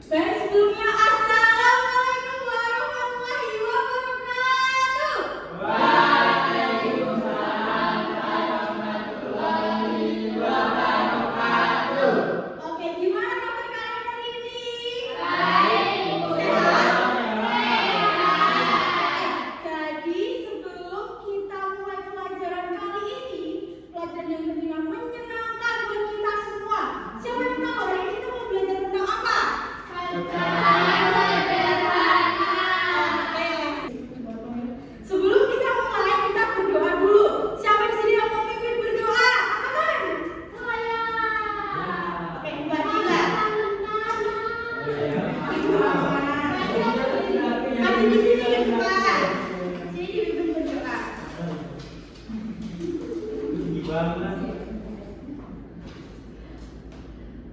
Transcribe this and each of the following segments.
Baik, sebelumnya Assalamualaikum warahmatullahi wabarakatuh. Waalaikumsalam warahmatullahi wabarakatuh. Oke, gimana kabar kalian hari ini? Baik, Bu. Sehat? Jadi sebelum kita mulai pelajaran kali ini, pelajaran yang tentunya menyenangkan buat kita semua. Siapa yang tahu hari ini kita mau belajar tentang apa? Sebelum kita mulai, kita berdoa dulu. Siapa di sini yang mau pimpin berdoa? Angkat tangan. Saya. Oke, Mbak Dila. Ada di sini ya, Mbak. Sini dipimpin berdoa.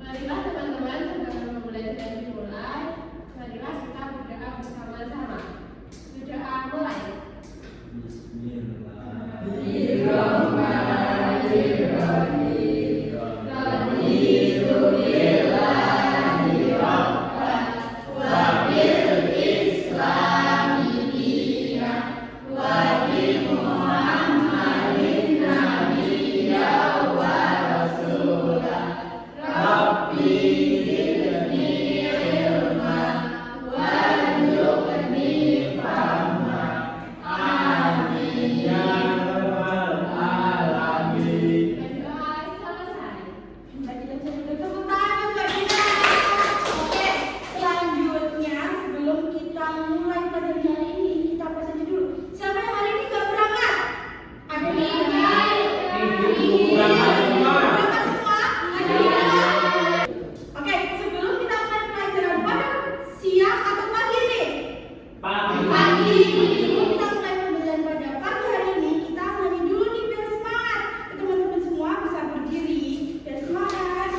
Marilah teman-teman, sebelum pembelajaran dimulai, marilah kita berdoa bersama-sama. Berdoa mulai. Berdoa selesai. Mbak Dila bisa tepuk tangan, Mbak Dila. Oke, selanjutnya sebelum kita mulai pelajaran hari ini, kita apa saja dulu. Siapa yang hari ini nggak berangkat? Ada yang berangkat semua? Ada yang berangkat? Oke, sebelum kita mulai pelajaran pada siang atau pagi nih? Pagi. Sebelum kita mulai pembelajaran pada pagi hari ini, kita nyanyi dulu nih biar semangat. Teman-teman semua bisa berdiri biar semangat.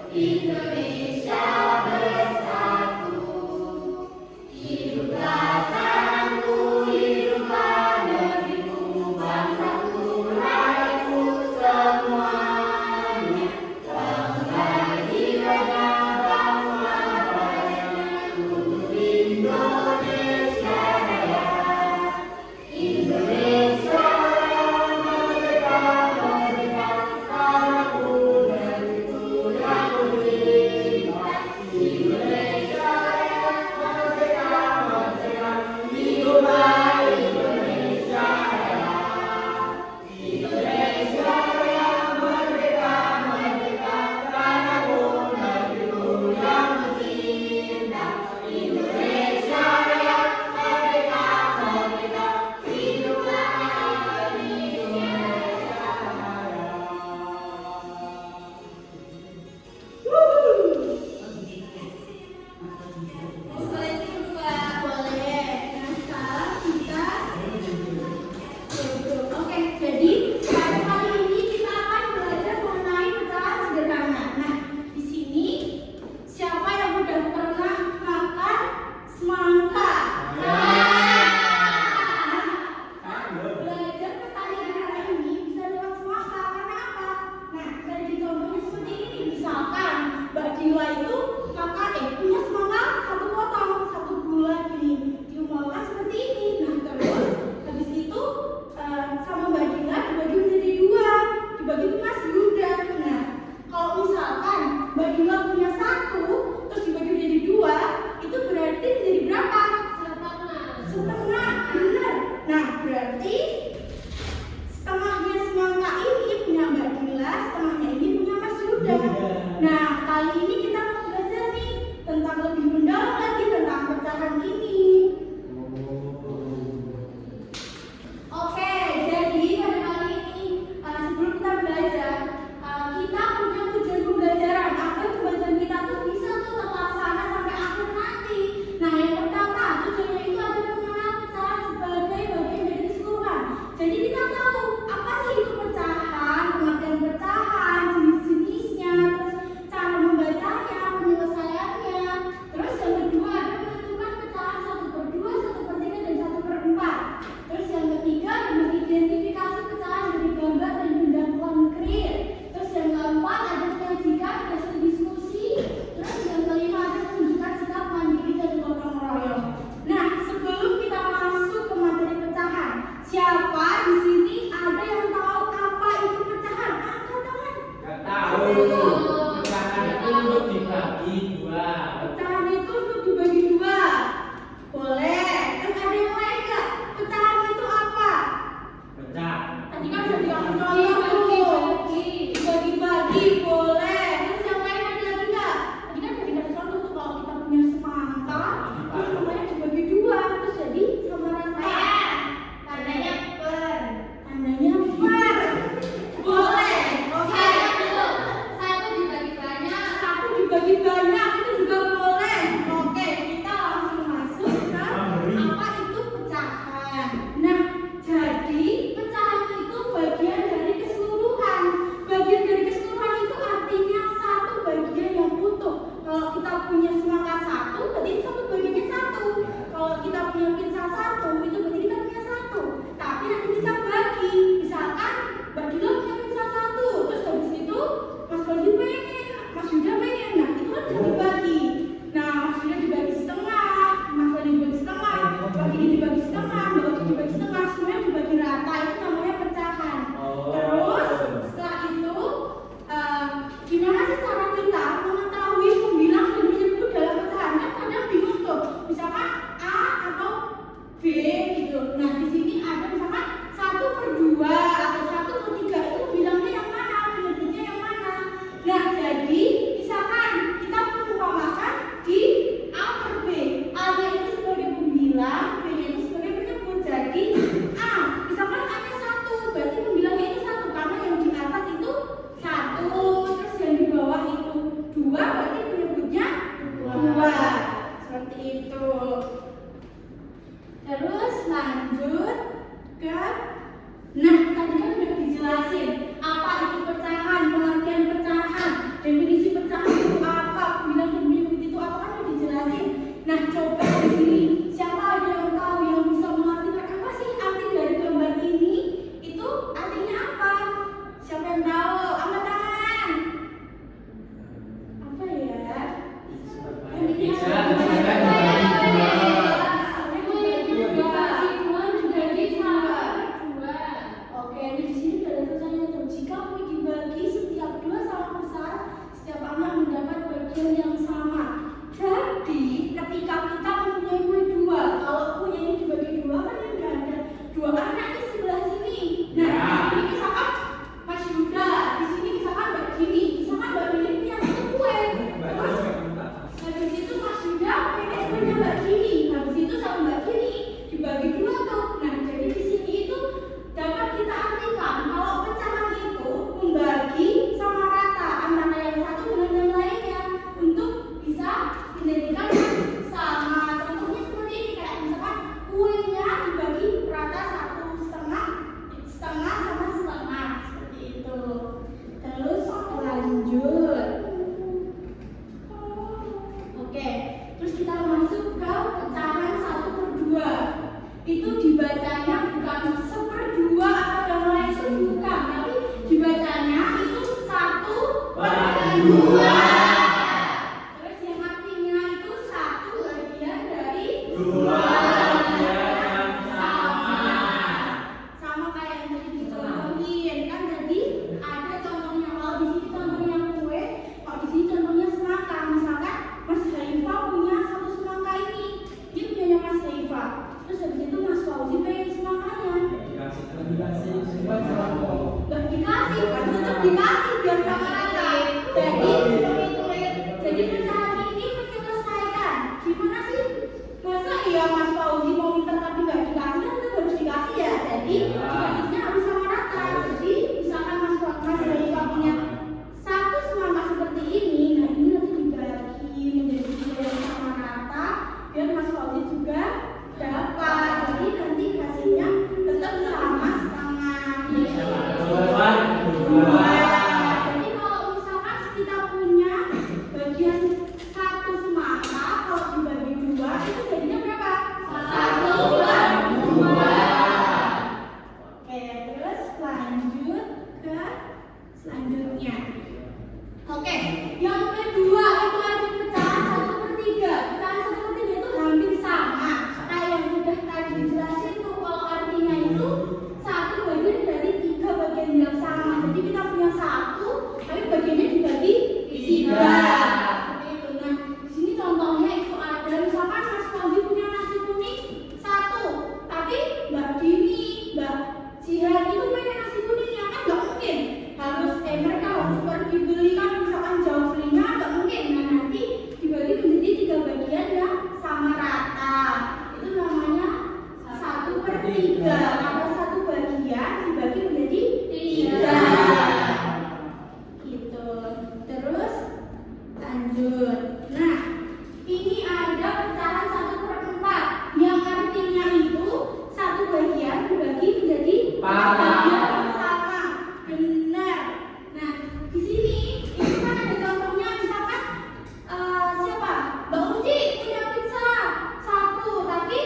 Indonesia Nah, kali ini kita mau belajar nih tentang lebih mendalam lagi tentang pecahan ini. Oke, jadi pada kali ini sebelum kita belajar, kita punya tujuan pembelajaran agar pembelajaran kita tuh bisa tuh terlaksana sampai akhir nanti. Nah, yang pertama tujuannya itu adalah mengenal pecahan sebagai bagian dari keseluruhan. Jadi kita tahu apa sih itu pecahan, pengertian pecahan, jenis-jenisnya, terus cara membacanya, penyelesaiannya. Terus yang kedua ada menentukan pecahan 1/2, 1/3, dan 1/4. Terus yang ketiga ada mengidentifikasi pecahan dari gambar dan benda konkret. Terus yang keempat ada penyajikan hasil diskusi. Terus yang kelima ada menunjukkan sikap mandiri dan gotong royong. Nah, sebelum kita masuk ke materi pecahan, siapa di sini ada yang tahu apa itu pecahan? Angkat tangan. Nggak tahu. Pecahan itu untuk dibagi dua. Pecahan itu untuk dibagi dua. Boleh. Terus ada yang lain nggak? Pecahan itu apa? Pecah. Tadi kan udah dikasih contoh tuh. Dibagi-bagi boleh. Terus yang lain ada lagi nggak? Tadi kan udah dikasih contoh tuh kalau kita punya semangka, terus semuanya dibagi dua, terus jadi sama rata. Tandanya per. Tandanya per. Boleh. Oke. Satu dibagi banyak. Satu dibagi banyak itu juga boleh. Oke, kita langsung masuk ke apa itu pecahan. Nah, jadi pecahan itu bagian dari keseluruhan. Bagian dari keseluruhan itu artinya satu bagian yang utuh. Kalau kita punya semangka satu, berarti satu bagiannya satu. Kalau kita punya pizza satu, itu berarti kita punya satu. Tapi nanti kita bagi. Misalkan Mbak Dila punya pizza satu, terus habis itu Mas Fauzi pengen, Mas Yuda pengen. Nah, itu kan bisa dibagi. Nah, Mas Yuda dibagi setengah, Mas Fauzi dibagi setengah, Mbak Dini dibagi setengah, Mbak Oki dibagi setengah, semuanya dibagi rata. Itu namanya pecahan. Terus setelah itu gimana sih cara kita mengetahui membilang dan menyebut dalam pecahan? Kan kadang bingung tuh. Misalkan A atau B gitu. Nah, di sini ada misalkan 1/2 atau 1/3. Itu bilangnya yang mana? Menyebutnya yang mana? Nah, jadi misalkan kita mengumpamakan di A/B. A-nya itu sebagai pembilang, B-nya itu sebagai penyebut. Jadi A, misalkan A-nya 1, berarti pembilangnya itu 1 karena yang di atas itu 1, terus yang di bawah itu 2, berarti penyebutnya 2. Seperti itu. Terus lanjut ke, nah tadi kan udah dijelasin apa itu pecahan, pengertian pecahan, definisi pecahan itu apa, pembilang dan penyebut itu apa, kan udah dijelasin. Nah, coba di sini siapa ada yang tahu yang bisa mengartikan apa sih arti dari gambar ini? Itu artinya apa? Siapa yang tahu? Angkat tangan. Apa ya? Oke, di sini udah ada tulisannya tuh. Jika kue dibagi setiap 2 sama besar, setiap anak mendapat bagian yang sama. Jadi, ketika kita mempunyai kue 2, kalau kue ini dibagi 2 kan ya udah ada 2 anak di sebelah sini. Nah, di sini misalkan Mas Yuda, di sini misalkan Mbak Dini, misalkan Mbak Dini punya 1 kue. Terus habis itu Mas Yuda pengen punya Mbak Dini, habis itu sama Mbak Dini dibagi 2 tuh. Nah, jadi di sini itu dapat kita artikan kalau pecahan itu membagi sama rata antara yang satu dengan yang lainnya untuk bisa menjadikan yang sama. Contohnya seperti ini, kayak misalkan kuenya dibagi rata 1/2, setengah sama setengah, seperti itu. Terus lanjut. Oke, terus kita masuk ke pecahan 1/2. Itu dibacanya bukan 1/2 atau yang lain itu bukan, tapi dibacanya itu 1/2. Terus yang artinya itu 1 bagian dari 2 bagian sama. Sama kayak yang tadi dicontohin kan, tadi ada contohnya. Kalau di sini contohnya kue, kalau di sini contohnya semangka. Misalkan Mas Haifa punya 1 semangka ini, dia punya Mas Haifa. Terus habis itu Mas Fauzi pengen semangkanya. Gak dikasih, tetap dikasih biar sama rata. Jadi pecahan ini menyelesaikan. Gimana sih? Masa iya Mas Fauzi mau minta tapi nggak dikasih, kan itu harus dikasih ya. Jadi dikasihnya harus sama rata. Jadi misalkan Mas Raifa punya satu semangat seperti ini, nah ini nanti dibagi menjadi 3 yang sama rata, biar Mas Fauzi juga dapat. Jadi nanti hasilnya tetap sama setengah. Jadi kalau misalkan kita punya bagian satu semangka, kalau dibagi 2 itu jadinya berapa? 1/2. Oke, terus lanjut ke selanjutnya. Oke, yang kedua itu ada pecahan 1/3. Pecahan 1/3 itu hampir sama. Nah, yang udah tadi dijelasin tuh, kalau artinya itu 1 bagian dari 3 bagian yang sama. Jadi kita punya 1, tapi bagiannya dibagi 3. Seperti itu. Nah, di sini contohnya itu ada misalkan Mas Fauzi punya nasi kuning 1, tapi Mbak Dini, Mbak Jihan itu punya nasi kuning yang kan nggak mungkin harus mereka harus pergi beli kan, misalkan jauh belinya nggak mungkin. Nah, nanti dibagi menjadi 3 bagian yang sama rata. Itu namanya 1/3. Ada 1 bagian dibagi menjadi 3. Gitu. Terus lanjut. Nah, ini ada pecahan 1/4 yang artinya itu 1 bagian dibagi menjadi 4 bagian yang sama. Benar. Nah, di sini itu kan ada contohnya, misalkan siapa? Mbak Uci punya pizza 1, tapi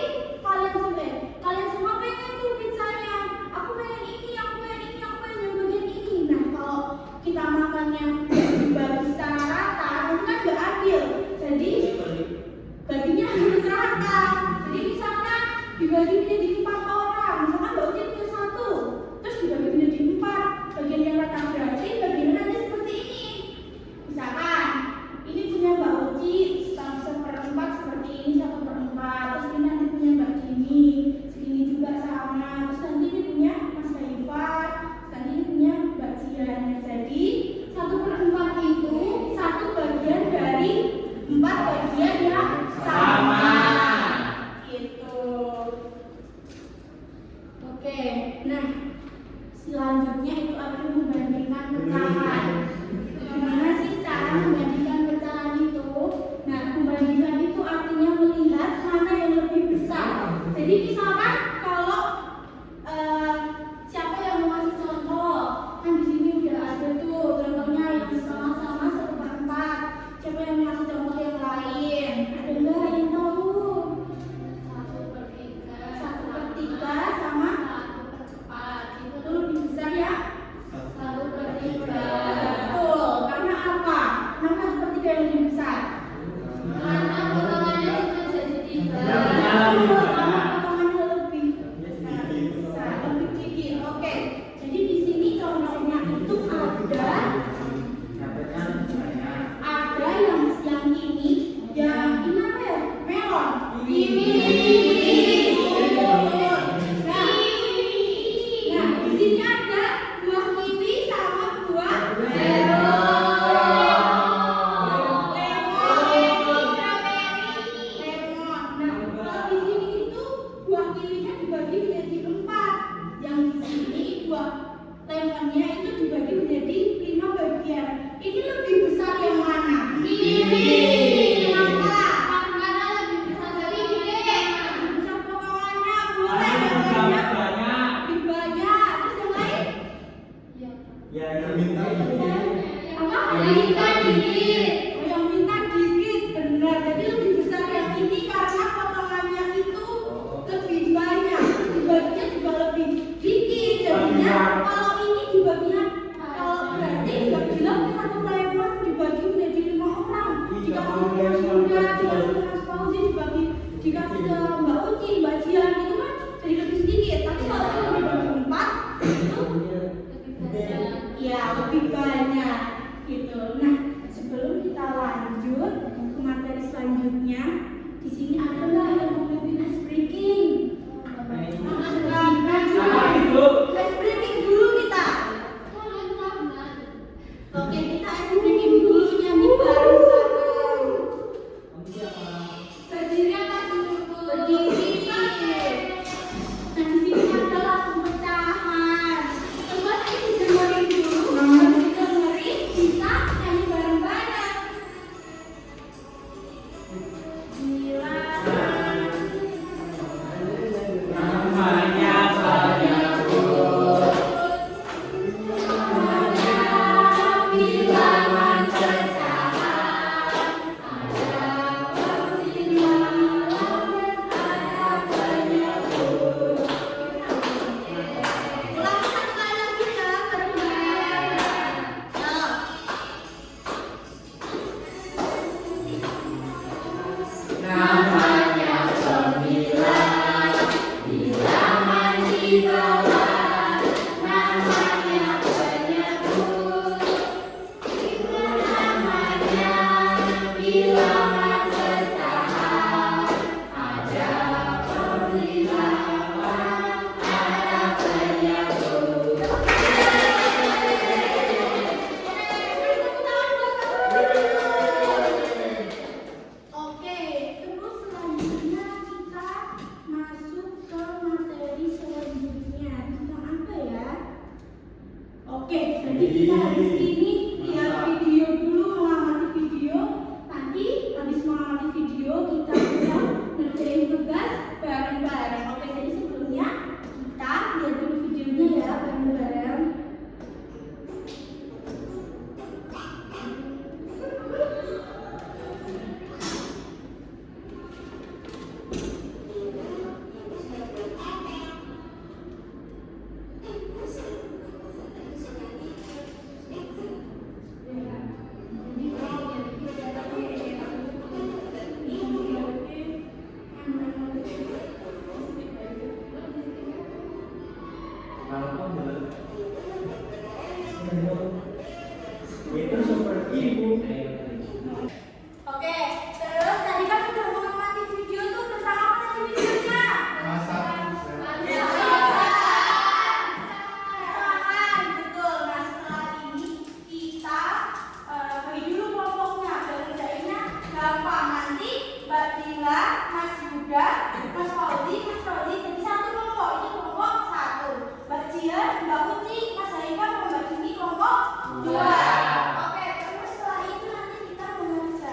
kalian semua pengen tuh pizzanya. Aku pengen ini, aku pengen ini, aku pengen yang bagian ini. Nah, kalau kita makannya dibagi secara rata, itu kan gak adil. Jadi baginya harus rata. Jadi misalkan dibagi menjadi 4 orang, misalkan Mbak Uci punya 1, terus dibagi menjadi 4 bagian yang rata, berarti bagiannya nanti seperti ini. Misalkan ini punya Mbak Uci 1/4 seperti ini, 1/4. Terus ini nanti punya Mbak Dini segini juga sama. Terus nanti ini punya Mas Raifa, nanti ini punya Mbak Jihan. Jadi 1/4 itu 1 bagian dari 4 bagian yang sama. Gitu. Oke, nah selanjutnya itu akan membandingkan pecahan. Gimana sih cara membandingkan pecahan itu? Nah, membandingkan itu artinya melihat mana yang lebih besar. Jadi misalkan kalau siapa yang mau ngasih contoh, kan di sini udah ada tuh contohnya yang sama-sama 1/4. Siapa yang mau ngasih contoh yang lain? Ada nggak yang tahu? 1/3 sama 1/4 itu lebih besar ya? 1/3. Betul. Karena apa? Kenapa 1/3 yang lebih besar? Karena potongannya cuma jadi 3. Potongannya lebih besar, lebih dikit. Oke. Jadi di sini contohnya itu ada yang ini, yang ini apa ya? Melon. Ini. Nah, di sini ada buah kiwi sama buah lemon. Nah, kalau di sini itu buah kiwinya dibagi menjadi 4. Yang di sini buah lemonnya itu dibagi menjadi 5 bagian. Ini lebih besar yang mana? Kiwi. Kenapa? Karena lebih besar dari gede. Lebih besar potongannya, boleh yang banyak. Lebih banyak. Terus yang lain? Ya, yang minta ini. Apa? Yang minta dikit. Oh, yang minta dikit, benar. Jadi lebih besar yang ini karena potongannya itu lebih banyak. Dibaginya juga lebih dikit. Jadinya kalau ini dibaginya, kalau berarti Mbak bilang 1 lemon dibagi menjadi 5 orang. Dikasih ke Mas Yuda, dikasih ke Mas Fauzi, dikasih ke Mbak Uci, Mbak Jihan, itu kan jadi lebih sedikit. Tapi kalau cuma dibagi 4 itu ya lebih banyak gitu. Nah, sebelum kita kehilangan pecahan, ada pemilahan, ada penyambut. Oke, terus selanjutnya kita masuk ke materi selanjutnya tentang apa ya? Oke, jadi kita habis ini lihat video dulu, mengamati video. Nanti habis mengamati video kita bisa ngerjain tugas bareng-bareng. Oke, jadi sebelumnya kita lihat dulu videonya ya bareng-bareng. Itu seperti ibu. Oke, terus tadi kan udah mengamati video tuh tentang apa tadi videonya? Masakan, betul. Nah setelah ini kita bagi dulu kelompoknya. Dan kerjainnya gampang. Nanti Mbak Dila, Mas Yuda, Mas Fauzi jadi satu kelompok. Ini kelompok 1. Mbak Jian, Mbak Uci, Mas Haifah, Mbak Dini kelompok 2. Oke, terus setelah itu nanti kita mengerjakan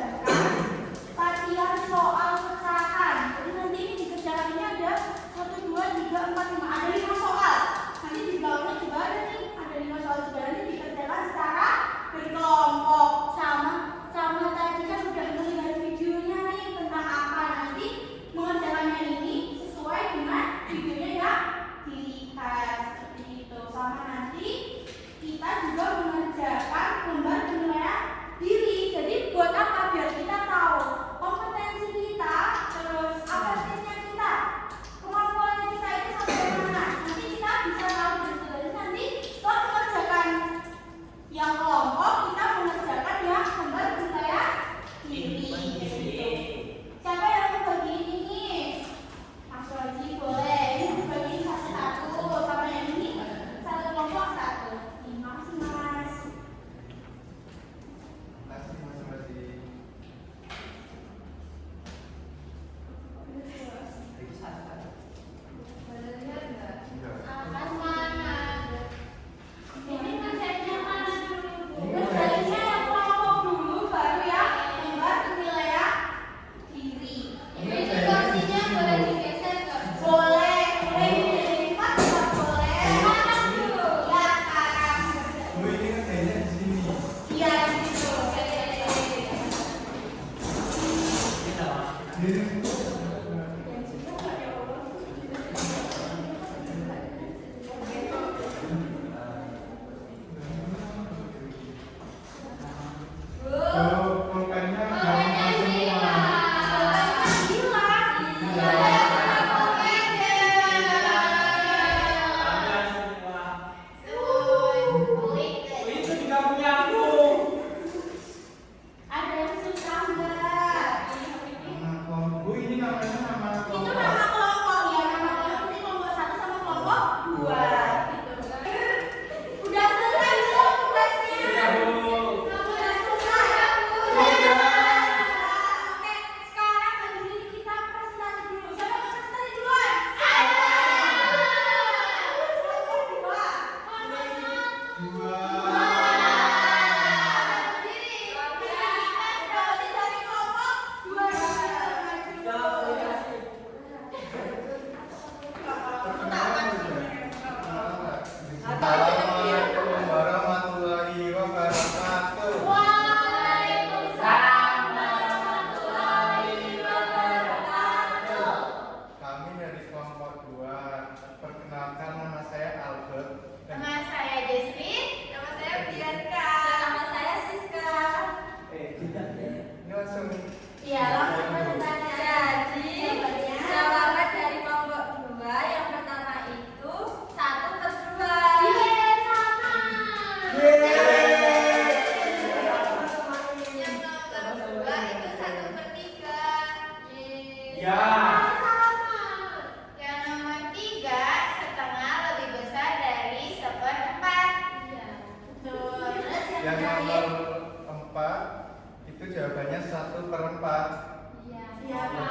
4 itu jawabannya 1/4. Iya, Pak.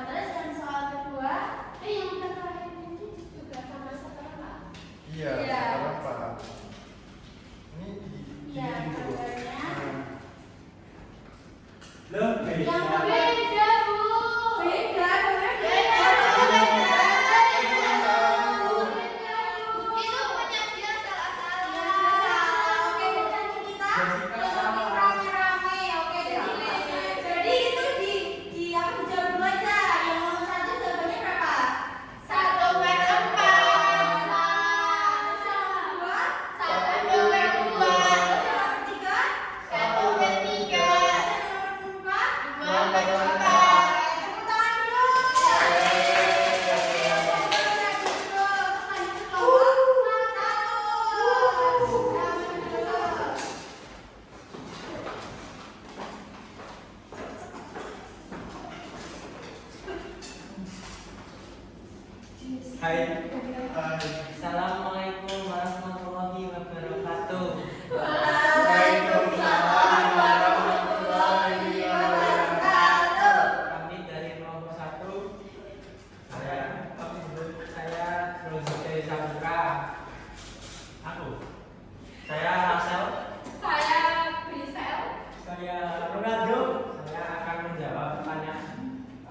Terus yang soal kedua, yang terakhir ini juga sama seperempat. Iya, Iya. 1/4. Ini Iya, dulu. jawabannya. Loh, Yang beda. beda, Bu. Beda, bener beda. Itu banyak dia salah-salah. Oke, dan kita lebih rame-rame. Oke, jadi itu di aku jawab dulu aja. Yang nomor 1 jawabannya berapa? 1/4. Terus yang nomor 2? 1/2. Terus yang nomor 3? 1/3. Hai. Hai. Assalamualaikum warahmatullahi wabarakatuh. Waalaikumsalam warahmatullahi wabarakatuh. Kami dari kelompok 1. Saya Rozike Saputra. Aku. Saya Rasel. Saya Brisel Saya Ronaldo. Saya akan menjawab pertanyaan.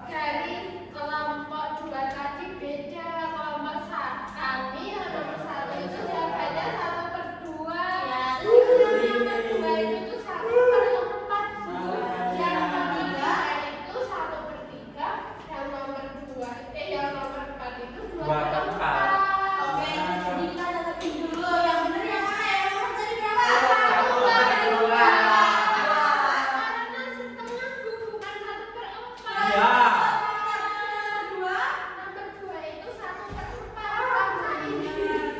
dari kelompok 2 tadi beda. Kelompok kami yang nomor 1 itu jawabannya 1/2. Terus yang nomor 2 itu 1/4. Yang nomor 3 itu 1/3. Yang nomor 4 itu 2/4. Oke, jadi kita catetin dulu yang benar yang mana ya? Yang nomor tadi berapa? 1/2. Karena setengah Bu, bukan 1/4. Iya. Nomor 2 itu 1/4 karena ini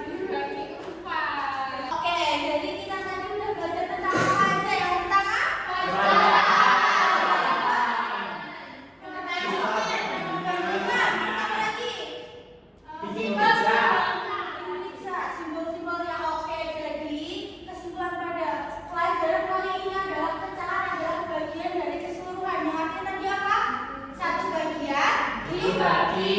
dibagi 4. Oke, jadi kita tadi udah belajar tentang apa aja? Yang pertama, simbol-simbolnya. Oke, jadi kesimpulan pada pelajaran kali ini adalah pecahan adalah bagian dari keseluruhan. Yang artinya tadi apa? Satu bagian dibagi